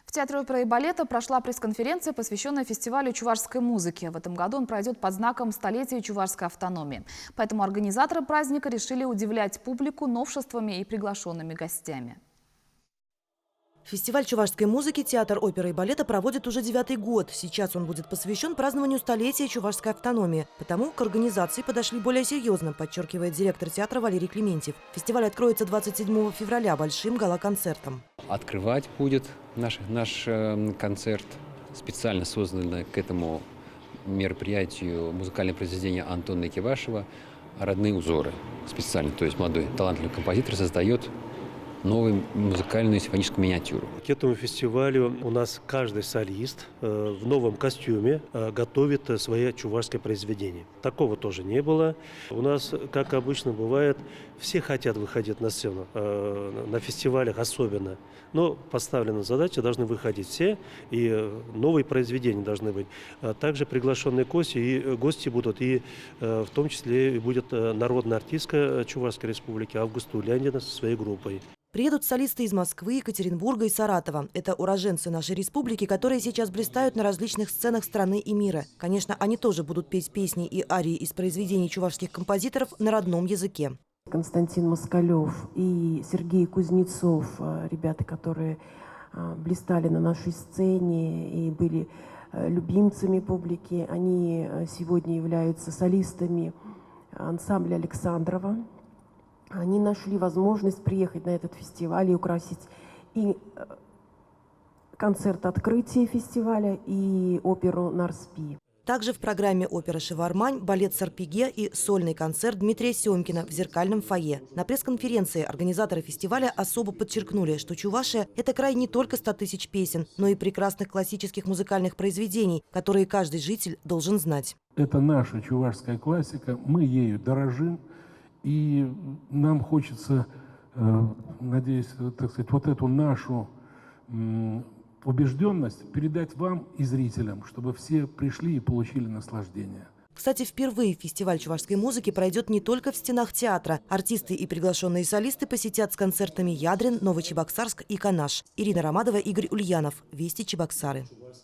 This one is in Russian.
В Театре оперы и балета прошла пресс-конференция, посвященная фестивалю чувашской музыки. В этом году он пройдет под знаком столетия чувашской автономии. Поэтому организаторы праздника решили удивлять публику новшествами и приглашенными гостями. Фестиваль чувашской музыки «Театр оперы и балета» проводит уже 9-й год. Сейчас он будет посвящен празднованию столетия чувашской автономии. Потому к организации подошли более серьезно, подчеркивает директор театра Валерий Клементьев. Фестиваль откроется 27 февраля большим гала-концертом. Открывать будет наш концерт, специально созданное к этому мероприятию музыкальное произведение Антона Кивашева «Родные узоры». Специально, то есть молодой талантливый композитор создает новую музыкальную симфоническую миниатюру. К этому фестивалю у нас каждый солист в новом костюме готовит свои чувашские произведения. Такого тоже не было. У нас, как обычно бывает, все хотят выходить на сцену, на фестивалях особенно. Но поставлена задача, должны выходить все, и новые произведения должны быть. Также приглашенные гости будут, и в том числе будет народная артистка Чувашской республики Августа Уляндина со своей группой. Приедут солисты из Москвы, Екатеринбурга и Саратова. Это уроженцы нашей республики, которые сейчас блистают на различных сценах страны и мира. Конечно, они тоже будут петь песни и арии из произведений чувашских композиторов на родном языке. Константин Москалев и Сергей Кузнецов, ребята, которые блистали на нашей сцене и были любимцами публики, они сегодня являются солистами ансамбля Александрова. Они нашли возможность приехать на этот фестиваль и украсить и концерт открытия фестиваля, и оперу «Нарспи». Также в программе опера «Шевармань», балет «Сарпеге» и сольный концерт Дмитрия Семкина в зеркальном фойе. На пресс-конференции организаторы фестиваля особо подчеркнули, что Чувашия – это край не только 100 тысяч песен, но и прекрасных классических музыкальных произведений, которые каждый житель должен знать. Это наша чувашская классика, мы ею дорожим. И нам хочется, надеюсь, так сказать, вот эту нашу убежденность передать вам и зрителям, чтобы все пришли и получили наслаждение. Кстати, впервые фестиваль чувашской музыки пройдет не только в стенах театра. Артисты и приглашенные солисты посетят с концертами Ядрин, Новочебоксарск и Канаш. Ирина Ромадова, Игорь Ульянов. Вести Чебоксары.